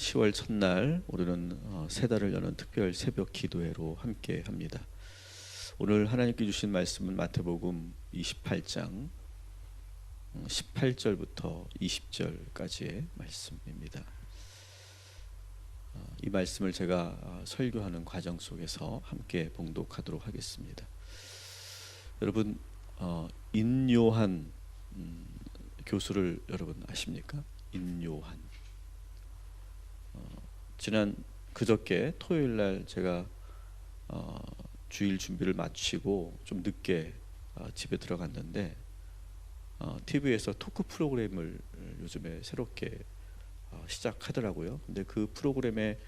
10월 첫날 우리는 세 달을 여는 특별 새벽 기도회로 함께 합니다. 오늘 하나님께 주신 말씀은 마태복음 28장 18절부터 20절까지의 말씀입니다. 이 말씀을 제가 설교하는 과정 속에서 함께 봉독하도록 하겠습니다. 여러분, 인요한 교수를 여러분 아십니까? 인요한. 지난 그저께 토요일날 제가 주일 준비를 마치고 좀 늦게 집에 들어갔는데 TV에서 토크 프로그램을 요즘에 새롭게 시작하더라고요. 근데 그 프로그램에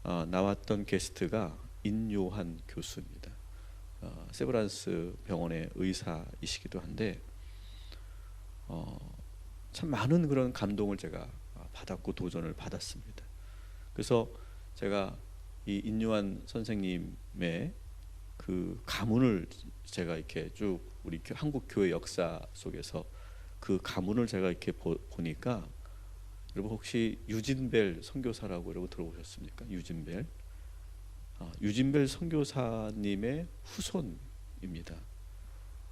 나왔던 게스트가 인요한 교수입니다. 세브란스 병원의 의사이시기도 한데 참 많은 그런 감동을 제가 받았고 도전을 받았습니다. 그래서 제가 이 인요한 선생님의 그 가문을 제가 이렇게 쭉 우리 한국 교회 역사 속에서 그 가문을 제가 이렇게 보니까 여러분 혹시 유진벨 선교사라고 여러분 들어보셨습니까? 유진벨 선교사님의 후손입니다.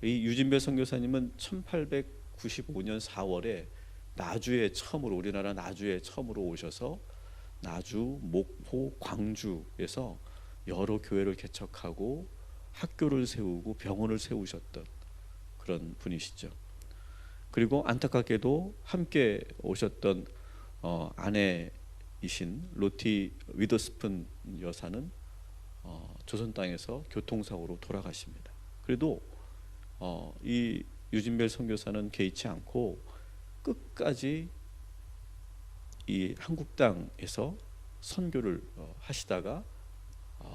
이 유진벨 선교사님은 1895년 4월에 나주에 처음으로 우리나라 나주에 처음으로 오셔서 나주, 목포, 광주에서 여러 교회를 개척하고 학교를 세우고 병원을 세우셨던 그런 분이시죠. 그리고 안타깝게도 함께 오셨던 아내이신 로티 위더스푼 여사는 조선 땅에서 교통사고로 돌아가십니다. 그래도 이 유진벨 선교사는 개의치 않고 끝까지 이 한국 땅에서 선교를 하시다가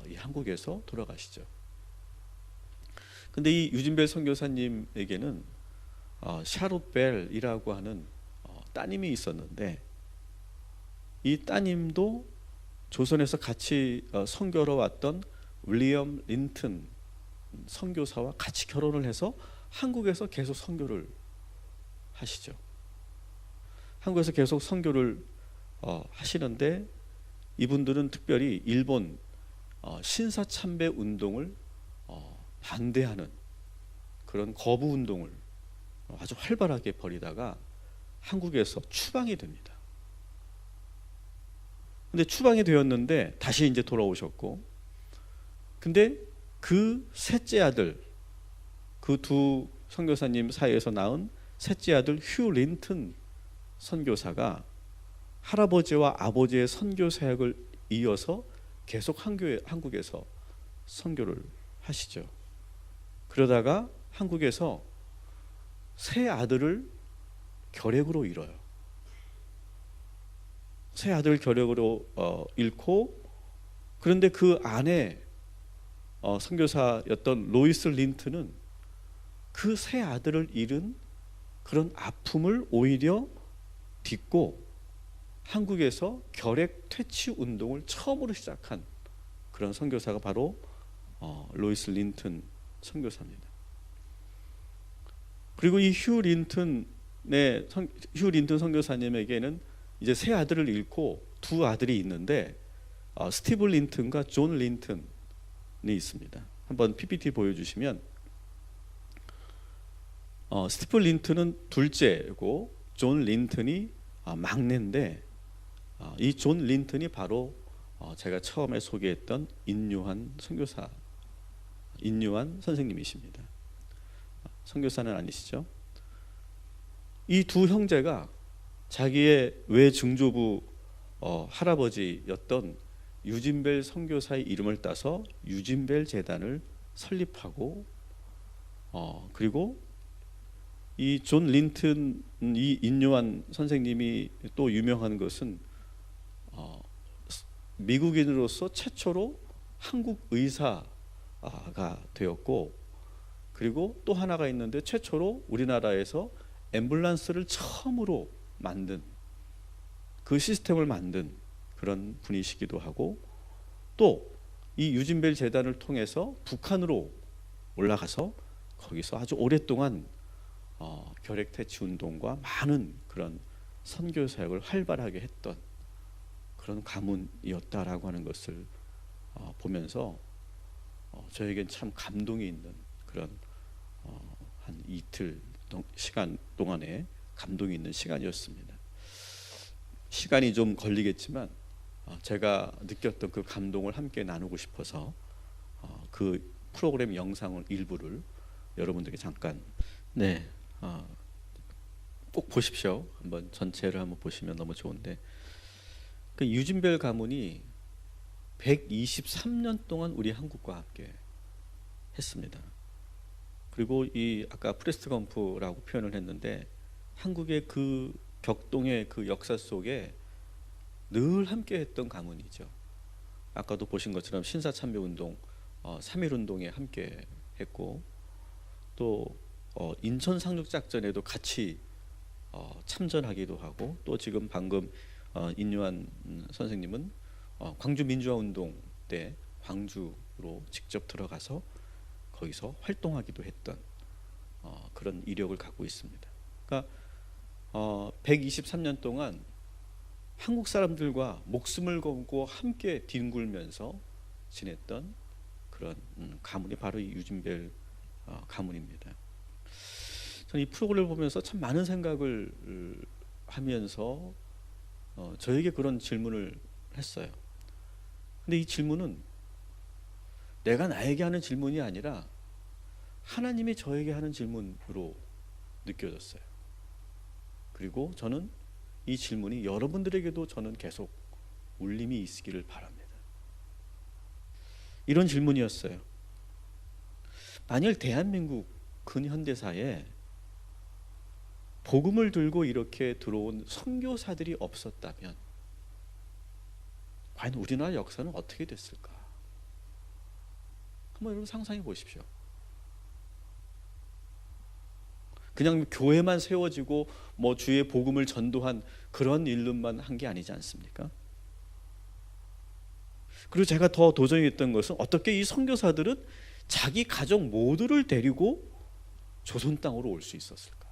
이 한국에서 돌아가시죠. 근데 이 유진벨 선교사님에게는 샤롯 벨이라고 하는 따님이 있었는데 이 따님도 조선에서 같이 선교로 왔던 윌리엄 린튼 선교사와 같이 결혼을 해서 한국에서 계속 선교를 하시죠. 한국에서 계속 선교를 하시는데 이분들은 특별히 일본 신사참배 운동을 반대하는 그런 거부 운동을 아주 활발하게 벌이다가 한국에서 추방이 됩니다. 근데 추방이 되었는데 다시 이제 돌아오셨고, 근데 그 셋째 아들, 그 두 선교사님 사이에서 낳은 셋째 아들 휴 린튼 선교사가 할아버지와 아버지의 선교 사역을 이어서 계속 한국에서 선교를 하시죠. 그러다가 한국에서 세 아들을 결핵으로 잃어요. 세 아들을 결핵으로 잃고, 그런데 그 아내 선교사였던 로이스 린트는 그 세 아들을 잃은 그런 아픔을 오히려 딛고 한국에서 결핵 퇴치 운동을 처음으로 시작한 그런 선교사가 바로 로이스 린튼 선교사입니다. 그리고 이 휴 린튼 선교사님에게는 이제 세 아들을 잃고 두 아들이 있는데 스티브 린튼과 존 린튼이 있습니다. 한번 PPT 보여주시면 스티브 린튼은 둘째고 존 린튼이 막내인데 이 존 린튼이 바로 제가 처음에 소개했던 인요한 선생님이십니다. 선교사는 아니시죠? 이 두 형제가 자기의 외증조부 할아버지였던 유진벨 선교사의 이름을 따서 유진벨 재단을 설립하고 그리고 이 존 린튼, 이 인요한 선생님이 또 유명한 것은 미국인으로서 최초로 한국 의사가 되었고, 그리고 또 하나가 있는데 최초로 우리나라에서 앰뷸런스를 처음으로 만든 그 시스템을 만든 그런 분이시기도 하고, 또 이 유진벨 재단을 통해서 북한으로 올라가서 거기서 아주 오랫동안 결핵 퇴치 운동과 많은 그런 선교 사역을 활발하게 했던 그런 가문이었다라고 하는 것을 보면서 저에겐 참 감동이 있는 그런 한 이틀 시간 동안에 감동이 있는 시간이었습니다. 시간이 좀 걸리겠지만 제가 느꼈던 그 감동을 함께 나누고 싶어서 그 프로그램 영상을 일부를 여러분들에게 잠깐 꼭 보십시오. 한번 전체를 한번 보시면 너무 좋은데, 그 유진벨 가문이 123년 동안 우리 한국과 함께 했습니다. 그리고 이 아까 프레스트 검프라고 표현을 했는데, 한국의 그 격동의 그 역사 속에 늘 함께 했던 가문이죠. 아까도 보신 것처럼 신사참배운동, 3.1운동에 함께 했고, 또 인천 상륙작전에도 같이 참전하기도 하고, 또 지금 방금 인유한 선생님은 광주 민주화운동 때 광주로 직접 들어가서 거기서 활동하기도 했던 그런 이력을 갖고 있습니다. 그러니까 123년 동안 한국 사람들과 목숨을 걸고 함께 뒹굴면서 지냈던 그런 가문이 바로 이 유진벨 가문입니다. 저는 이 프로그램을 보면서 참 많은 생각을 하면서 저에게 그런 질문을 했어요. 근데 이 질문은 내가 나에게 하는 질문이 아니라 하나님이 저에게 하는 질문으로 느껴졌어요. 그리고 저는 이 질문이 여러분들에게도 저는 계속 울림이 있기를 바랍니다. 이런 질문이었어요. 만일 대한민국 근현대사에 복음을 들고 이렇게 들어온 선교사들이 없었다면 과연 우리나라 역사는 어떻게 됐을까? 한번 여러분 상상해 보십시오. 그냥 교회만 세워지고 뭐 주의 복음을 전도한 그런 일들만 한 게 아니지 않습니까? 그리고 제가 더 도전이 됐던 것은 어떻게 이 선교사들은 자기 가족 모두를 데리고 조선 땅으로 올 수 있었을까?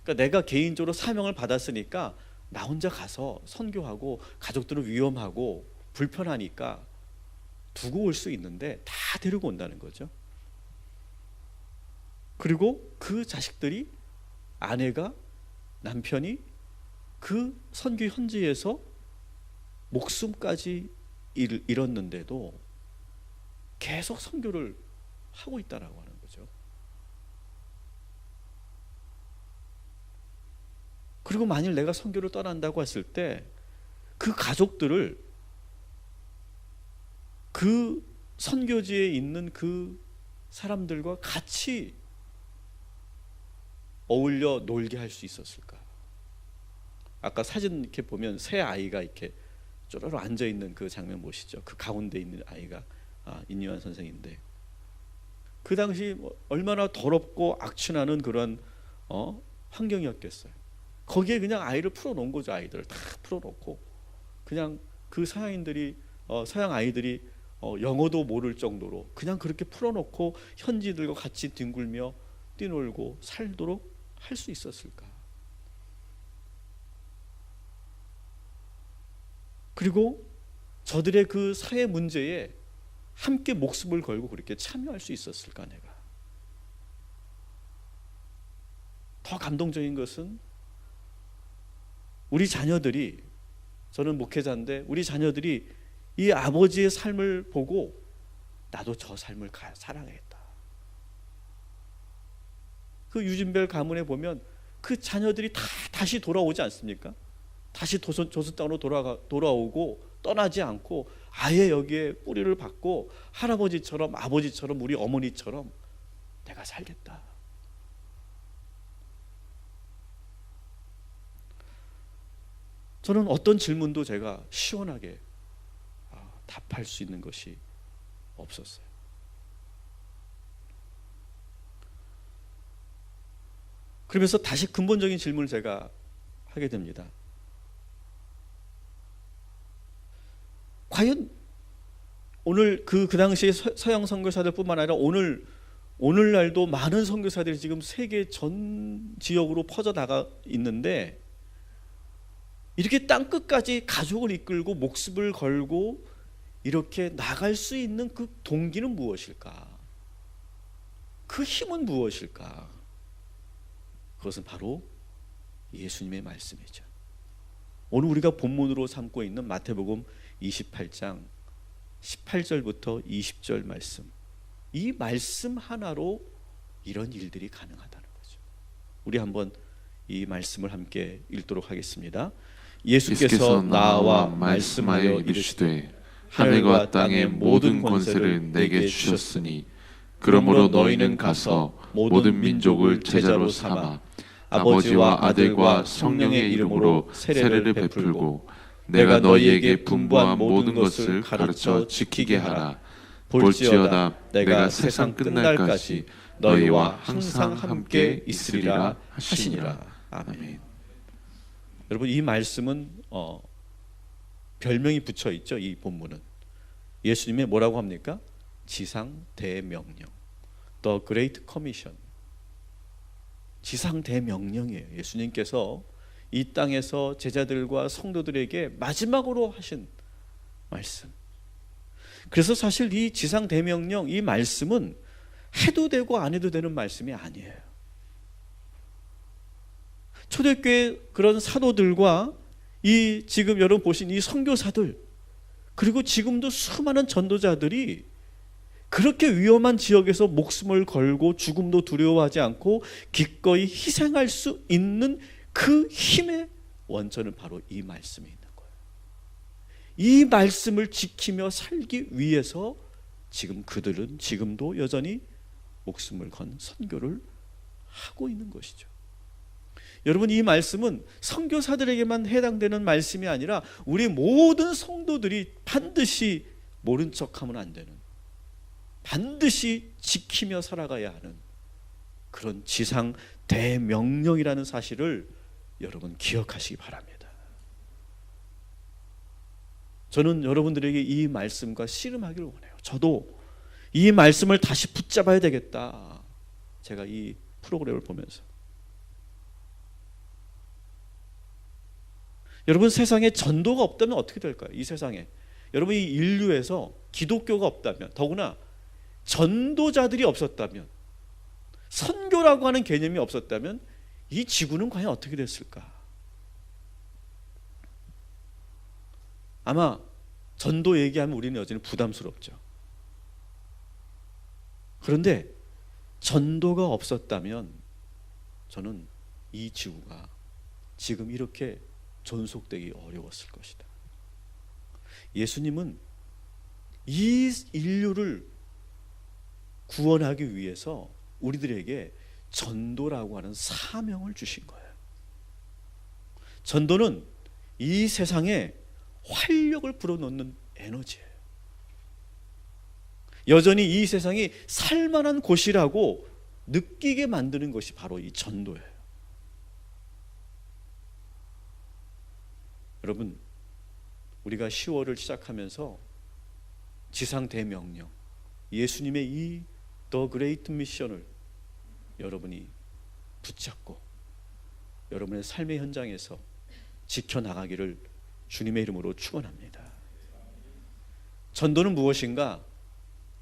그러니까 내가 개인적으로 사명을 받았으니까 나 혼자 가서 선교하고 가족들은 위험하고 불편하니까 두고 올 수 있는데 다 데리고 온다는 거죠. 그리고 그 자식들이, 아내가, 남편이 그 선교 현지에서 목숨까지 잃었는데도 계속 선교를 하고 있다라고 하는 거죠. 그리고 만일 내가 선교를 떠난다고 했을 때 그 가족들을 그 선교지에 있는 그 사람들과 같이 어울려 놀게 할 수 있었을까? 아까 사진 이렇게 보면 새 아이가 이렇게 쪼르르 앉아 있는 그 장면 보시죠. 그 가운데 있는 아이가 인유한 선생인데, 그 당시 얼마나 더럽고 악취나는 그런 환경이었겠어요. 거기에 그냥 아이를 풀어놓은 거죠. 아이들을 다 풀어놓고 그냥 그 서양 아이들이 영어도 모를 정도로 그냥 그렇게 풀어놓고 현지들과 같이 뒹굴며 뛰놀고 살도록 할 수 있었을까? 그리고 저들의 그 사회 문제에 함께 목숨을 걸고 그렇게 참여할 수 있었을까? 내가 더 감동적인 것은 우리 자녀들이, 저는 목회자인데 우리 자녀들이 이 아버지의 삶을 보고 나도 저 삶을 살아야겠다. 그 유진벨 가문에 보면 그 자녀들이 다시 돌아오지 않습니까? 다시 조선 땅으로 돌아오고 떠나지 않고 아예 여기에 뿌리를 박고 할아버지처럼 아버지처럼 우리 어머니처럼 내가 살겠다. 저는 어떤 질문도 제가 시원하게 답할 수 있는 것이 없었어요. 그러면서 다시 근본적인 질문을 제가 하게 됩니다. 과연 오늘 그 당시의 서양 선교사들뿐만 아니라 오늘날도 많은 선교사들이 지금 세계 전 지역으로 퍼져 나가 있는데, 이렇게 땅끝까지 가족을 이끌고 목숨을 걸고 이렇게 나갈 수 있는 그 동기는 무엇일까? 그 힘은 무엇일까? 그것은 바로 예수님의 말씀이죠. 오늘 우리가 본문으로 삼고 있는 마태복음 28장 18절부터 20절 말씀, 이 말씀 하나로 이런 일들이 가능하다는 거죠. 우리 한번 이 말씀을 함께 읽도록 하겠습니다. 예수께서 나와 말씀하여 이르시되 하늘과 땅의 모든 권세를 내게 주셨으니 그러므로 너희는 가서 모든 민족을 제자로 삼아 아버지와 아들과 성령의 이름으로 세례를 베풀고 내가 너희에게 분부한 모든 것을 가르쳐 지키게 하라. 볼지어다 내가 세상 끝날까지 너희와 항상 함께 있으리라 하시니라. 아멘. 여러분, 이 말씀은 별명이 붙여 있죠. 이 본문은 예수님의 뭐라고 합니까? 지상 대명령, The Great Commission. 지상 대명령이에요. 예수님께서 이 땅에서 제자들과 성도들에게 마지막으로 하신 말씀. 그래서 사실 이 지상 대명령, 이 말씀은 해도 되고 안 해도 되는 말씀이 아니에요. 초대교회 그런 사도들과 이 지금 여러분 보신 이 선교사들, 그리고 지금도 수많은 전도자들이 그렇게 위험한 지역에서 목숨을 걸고 죽음도 두려워하지 않고 기꺼이 희생할 수 있는 그 힘의 원천은 바로 이 말씀에 있는 거예요. 이 말씀을 지키며 살기 위해서 지금 그들은 지금도 여전히 목숨을 건 선교를 하고 있는 것이죠. 여러분, 이 말씀은 선교사들에게만 해당되는 말씀이 아니라 우리 모든 성도들이 반드시 모른 척하면 안 되는, 반드시 지키며 살아가야 하는 그런 지상 대명령이라는 사실을 여러분 기억하시기 바랍니다. 저는 여러분들에게 이 말씀과 씨름하기를 원해요. 저도 이 말씀을 다시 붙잡아야 되겠다. 제가 이 프로그램을 보면서 여러분, 세상에 전도가 없다면 어떻게 될까요? 이 세상에 여러분, 이 인류에서 기독교가 없다면, 더구나 전도자들이 없었다면, 선교라고 하는 개념이 없었다면 이 지구는 과연 어떻게 됐을까? 아마 전도 얘기하면 우리는 여전히 부담스럽죠. 그런데 전도가 없었다면 저는 이 지구가 지금 이렇게 존속되기 어려웠을 것이다. 예수님은 이 인류를 구원하기 위해서 우리들에게 전도라고 하는 사명을 주신 거예요. 전도는 이 세상에 활력을 불어넣는 에너지예요. 여전히 이 세상이 살만한 곳이라고 느끼게 만드는 것이 바로 이 전도예요. 여러분, 우리가 10월을 시작하면서 지상 대명령, 예수님의 이 The Great Mission을 여러분이 붙잡고 여러분의 삶의 현장에서 지켜나가기를 주님의 이름으로 축원합니다. 전도는 무엇인가?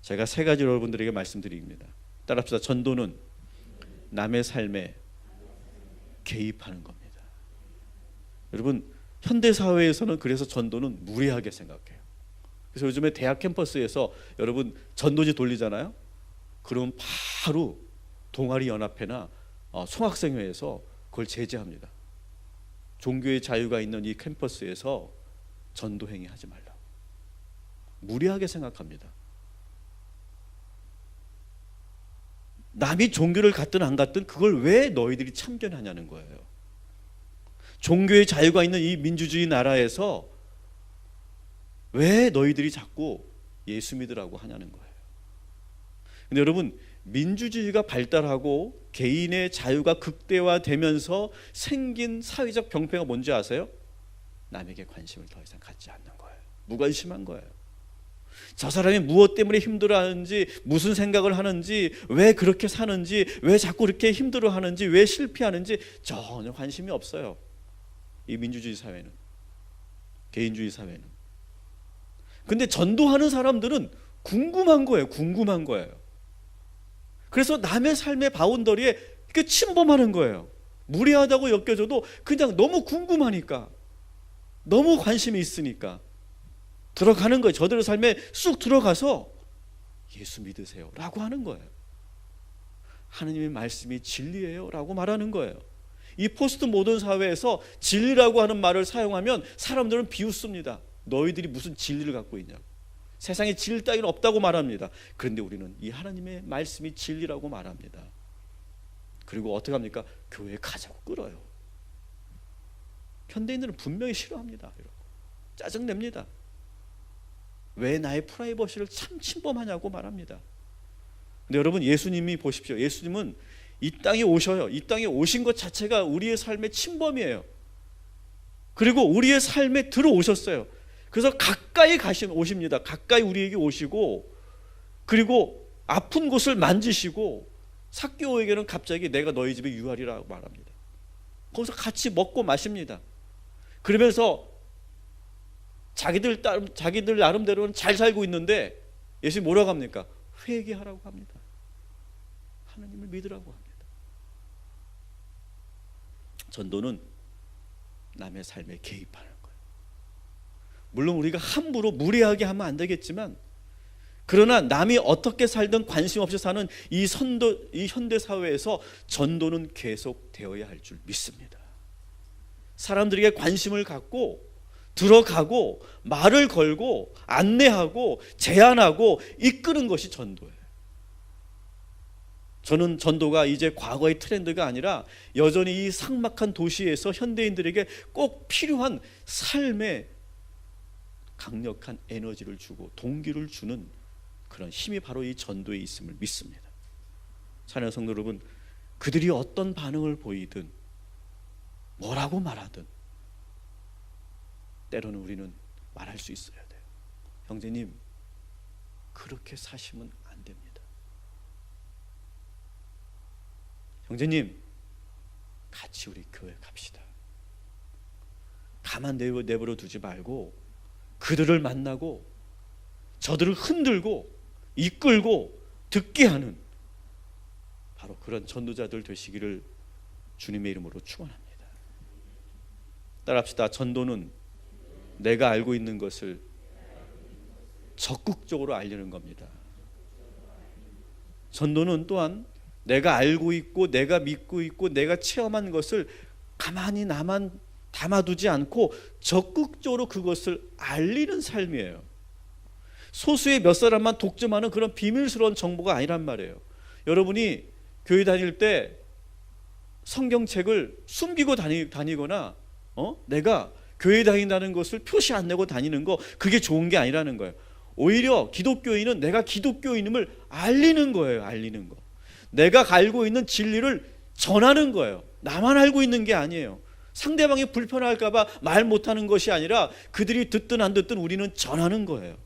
제가 세 가지 여러분들에게 말씀드립니다. 따라합시다. 전도는 남의 삶에 개입하는 겁니다. 여러분, 현대사회에서는 그래서 전도는 무례하게 생각해요. 그래서 요즘에 대학 캠퍼스에서 여러분 전도지 돌리잖아요. 그러면 바로 동아리 연합회나 총학생회에서 그걸 제재합니다. 종교의 자유가 있는 이 캠퍼스에서 전도 행위 하지 말라고. 무례하게 생각합니다. 남이 종교를 갖든 안 갖든 그걸 왜 너희들이 참견하냐는 거예요. 종교의 자유가 있는 이 민주주의 나라에서 왜 너희들이 자꾸 예수 믿으라고 하냐는 거예요. 근데 여러분, 민주주의가 발달하고 개인의 자유가 극대화되면서 생긴 사회적 병폐가 뭔지 아세요? 남에게 관심을 더 이상 갖지 않는 거예요. 무관심한 거예요. 저 사람이 무엇 때문에 힘들어하는지, 무슨 생각을 하는지, 왜 그렇게 사는지, 왜 자꾸 이렇게 힘들어하는지, 왜 실패하는지 전혀 관심이 없어요. 이 민주주의 사회는. 개인주의 사회는. 근데 전도하는 사람들은 궁금한 거예요. 궁금한 거예요. 그래서 남의 삶의 바운더리에 이렇게 침범하는 거예요. 무례하다고 여겨져도 그냥 너무 궁금하니까, 너무 관심이 있으니까 들어가는 거예요. 저들의 삶에 쑥 들어가서 예수 믿으세요 라고 하는 거예요. 하느님의 말씀이 진리예요 라고 말하는 거예요. 이 포스트 모던 사회에서 진리라고 하는 말을 사용하면 사람들은 비웃습니다. 너희들이 무슨 진리를 갖고 있냐고. 세상에 진리 따위는 없다고 말합니다. 그런데 우리는 이 하나님의 말씀이 진리라고 말합니다. 그리고 어떻게 합니까? 교회에 가자고 끌어요. 현대인들은 분명히 싫어합니다. 짜증냅니다. 왜 나의 프라이버시를 참 침범하냐고 말합니다. 근데 여러분, 예수님이 보십시오. 예수님은 이 땅에 오셔요. 이 땅에 오신 것 자체가 우리의 삶의 침범이에요. 그리고 우리의 삶에 들어오셨어요. 그래서 가까이 오십니다. 가까이 우리에게 오시고, 그리고 아픈 곳을 만지시고, 삭개오에게는 갑자기 내가 너희 집에 유하리라고 말합니다. 거기서 같이 먹고 마십니다. 그러면서 자기들 나름대로는 잘 살고 있는데 예수님이 뭐라고 합니까? 회개하라고 합니다. 하나님을 믿으라고 합니다. 전도는 남의 삶에 개입하는 거예요. 물론 우리가 함부로 무례하게 하면 안 되겠지만, 그러나 남이 어떻게 살든 관심 없이 사는 이 현대 사회에서 전도는 계속 되어야 할 줄 믿습니다. 사람들에게 관심을 갖고 들어가고 말을 걸고 안내하고 제안하고 이끄는 것이 전도예요. 저는 전도가 이제 과거의 트렌드가 아니라 여전히 이 삭막한 도시에서 현대인들에게 꼭 필요한 삶의 강력한 에너지를 주고 동기를 주는 그런 힘이 바로 이 전도에 있음을 믿습니다. 사랑하는 성도 여러분, 그들이 어떤 반응을 보이든 뭐라고 말하든 때로는 우리는 말할 수 있어야 돼요. 형제님, 그렇게 사시면 안 됩니다. 형제님, 같이 우리 교회 갑시다. 가만 내버려 두지 말고 그들을 만나고 저들을 흔들고 이끌고 듣게 하는 바로 그런 전도자들 되시기를 주님의 이름으로 축원합니다. 따라합시다. 전도는 내가 알고 있는 것을 적극적으로 알리는 겁니다. 전도는 또한 내가 알고 있고 내가 믿고 있고 내가 체험한 것을 가만히 나만 담아두지 않고 적극적으로 그것을 알리는 삶이에요. 소수의 몇 사람만 독점하는 그런 비밀스러운 정보가 아니란 말이에요. 여러분이 교회 다닐 때 성경책을 숨기고 다니거나 내가 교회 다닌다는 것을 표시 안 내고 다니는 거, 그게 좋은 게 아니라는 거예요. 오히려 기독교인은 내가 기독교인임을 알리는 거예요. 알리는 거. 내가 알고 있는 진리를 전하는 거예요. 나만 알고 있는 게 아니에요. 상대방이 불편할까 봐 말 못하는 것이 아니라 그들이 듣든 안 듣든 우리는 전하는 거예요.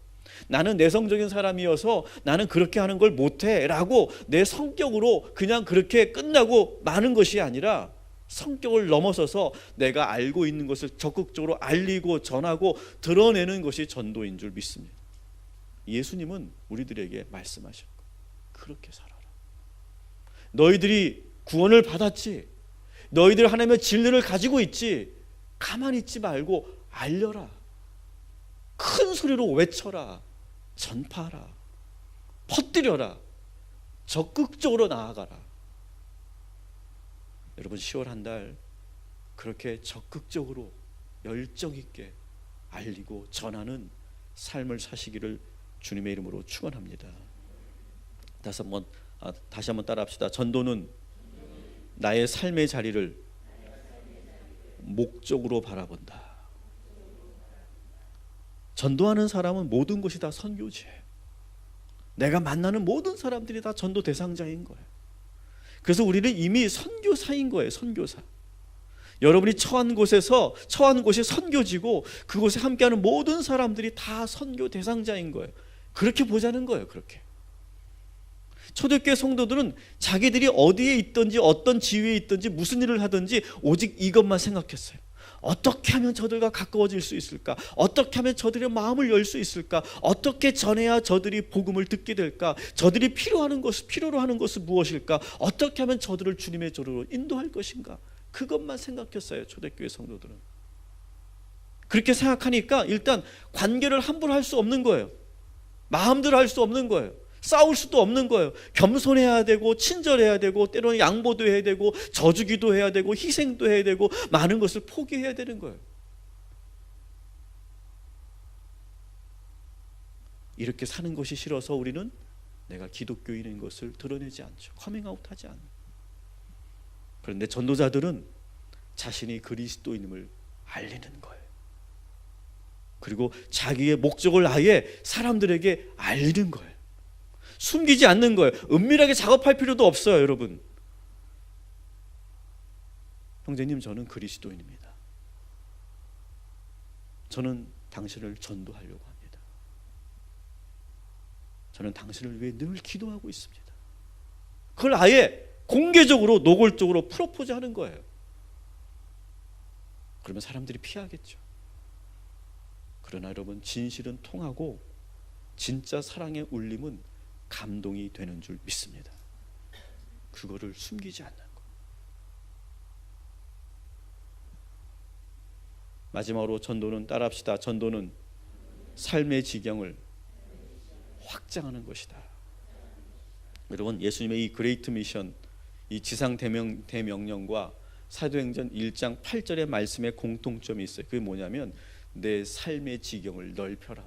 나는 내성적인 사람이어서 나는 그렇게 하는 걸 못해 라고 내 성격으로 그냥 그렇게 끝나고 마는 것이 아니라 성격을 넘어서서 내가 알고 있는 것을 적극적으로 알리고 전하고 드러내는 것이 전도인 줄 믿습니다. 예수님은 우리들에게 말씀하셨고, 그렇게 살아라. 너희들이 구원을 받았지, 너희들 하나님의 진리를 가지고 있지, 가만히 있지 말고 알려라. 큰 소리로 외쳐라. 전파하라. 퍼뜨려라. 적극적으로 나아가라. 여러분, 10월 한 달 그렇게 적극적으로 열정 있게 알리고 전하는 삶을 사시기를 주님의 이름으로 축원합니다. 다시 한번 따라합시다. 전도는 나의 삶의 자리를 목적으로 바라본다. 전도하는 사람은 모든 것이 다 선교지예요. 내가 만나는 모든 사람들이 다 전도 대상자인 거예요. 그래서 우리는 이미 선교사인 거예요. 선교사. 여러분이 처한 곳이 선교지고 그곳에 함께하는 모든 사람들이 다 선교 대상자인 거예요. 그렇게 보자는 거예요. 그렇게. 초대교회 성도들은 자기들이 어디에 있든지 어떤 지위에 있든지 무슨 일을 하든지 오직 이것만 생각했어요. 어떻게 하면 저들과 가까워질 수 있을까? 어떻게 하면 저들의 마음을 열 수 있을까? 어떻게 전해야 저들이 복음을 듣게 될까? 저들이 필요로 하는 것은 무엇일까? 어떻게 하면 저들을 주님의 저로 인도할 것인가? 그것만 생각했어요, 초대교회 성도들은. 그렇게 생각하니까 일단 관계를 함부로 할 수 없는 거예요. 마음대로 할 수 없는 거예요. 싸울 수도 없는 거예요. 겸손해야 되고 친절해야 되고 때로는 양보도 해야 되고 저주기도 해야 되고 희생도 해야 되고 많은 것을 포기해야 되는 거예요. 이렇게 사는 것이 싫어서 우리는 내가 기독교인인 것을 드러내지 않죠. 커밍아웃하지 않아요. 그런데 전도자들은 자신이 그리스도인임을 알리는 거예요. 그리고 자기의 목적을 아예 사람들에게 알리는 거예요. 숨기지 않는 거예요. 은밀하게 작업할 필요도 없어요, 여러분. 형제님, 저는 그리스도인입니다. 저는 당신을 전도하려고 합니다. 저는 당신을 위해 늘 기도하고 있습니다. 그걸 아예 공개적으로 노골적으로 프로포즈하는 거예요. 그러면 사람들이 피하겠죠. 그러나 여러분, 진실은 통하고 진짜 사랑의 울림은 감동이 되는 줄 믿습니다. 그거를 숨기지 않는 것. 마지막으로 전도는 따라합시다. 전도는 삶의 지경을 확장하는 것이다. 여러분, 예수님의 이 그레이트 미션, 이 지상 대명령과 사도행전 1장 8절의 말씀에 공통점이 있어요. 그게 뭐냐면 내 삶의 지경을 넓혀라.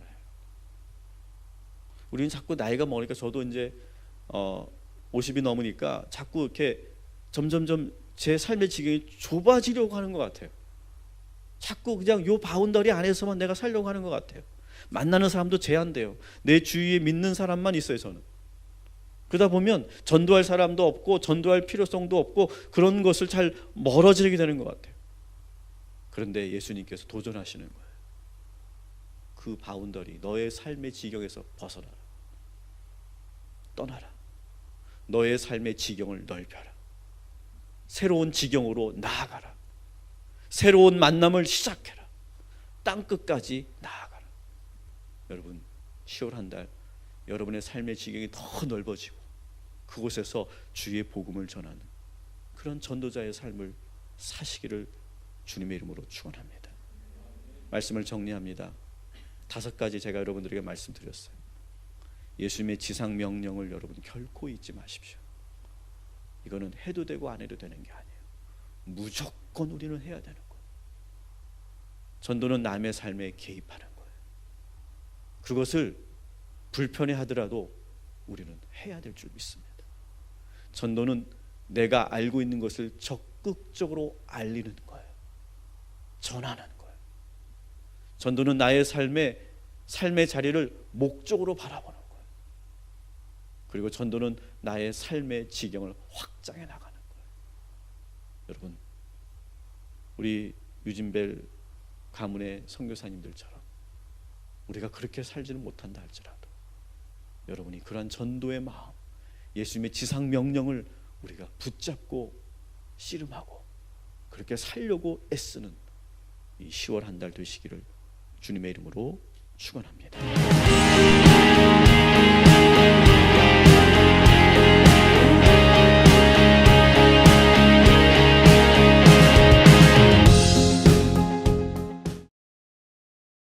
우리는 자꾸 나이가 먹으니까, 저도 이제 50이 넘으니까 자꾸 이렇게 점점점 제 삶의 지경이 좁아지려고 하는 것 같아요. 자꾸 그냥 요 바운더리 안에서만 내가 살려고 하는 것 같아요. 만나는 사람도 제한돼요. 내 주위에 믿는 사람만 있어요, 저는. 그러다 보면 전도할 사람도 없고 전도할 필요성도 없고 그런 것을 잘 멀어지게 되는 것 같아요. 그런데 예수님께서 도전하시는 거예요. 그 바운더리, 너의 삶의 지경에서 벗어나라. 떠나라. 너의 삶의 지경을 넓혀라. 새로운 지경으로 나아가라. 새로운 만남을 시작해라. 땅끝까지 나아가라. 여러분, 10월 한 달 여러분의 삶의 지경이 더 넓어지고 그곳에서 주의 복음을 전하는 그런 전도자의 삶을 사시기를 주님의 이름으로 축원합니다. 말씀을 정리합니다. 5가지 제가 여러분들에게 말씀드렸어요. 예수님의 지상 명령을 여러분 결코 잊지 마십시오. 이거는 해도 되고 안 해도 되는 게 아니에요. 무조건 우리는 해야 되는 거예요. 전도는 남의 삶에 개입하는 거예요. 그것을 불편해 하더라도 우리는 해야 될 줄 믿습니다. 전도는 내가 알고 있는 것을 적극적으로 알리는 거예요. 전하는 거예요. 전도는 나의 삶의 자리를 목적으로 바라보는 거예요. 그리고 전도는 나의 삶의 지경을 확장해 나가는 거예요. 여러분, 우리 유진벨 가문의 선교사님들처럼 우리가 그렇게 살지는 못한다 할지라도 여러분이 그러한 전도의 마음, 예수님의 지상 명령을 우리가 붙잡고 씨름하고 그렇게 살려고 애쓰는 이 10월 한 달 되시기를 주님의 이름으로 축원합니다.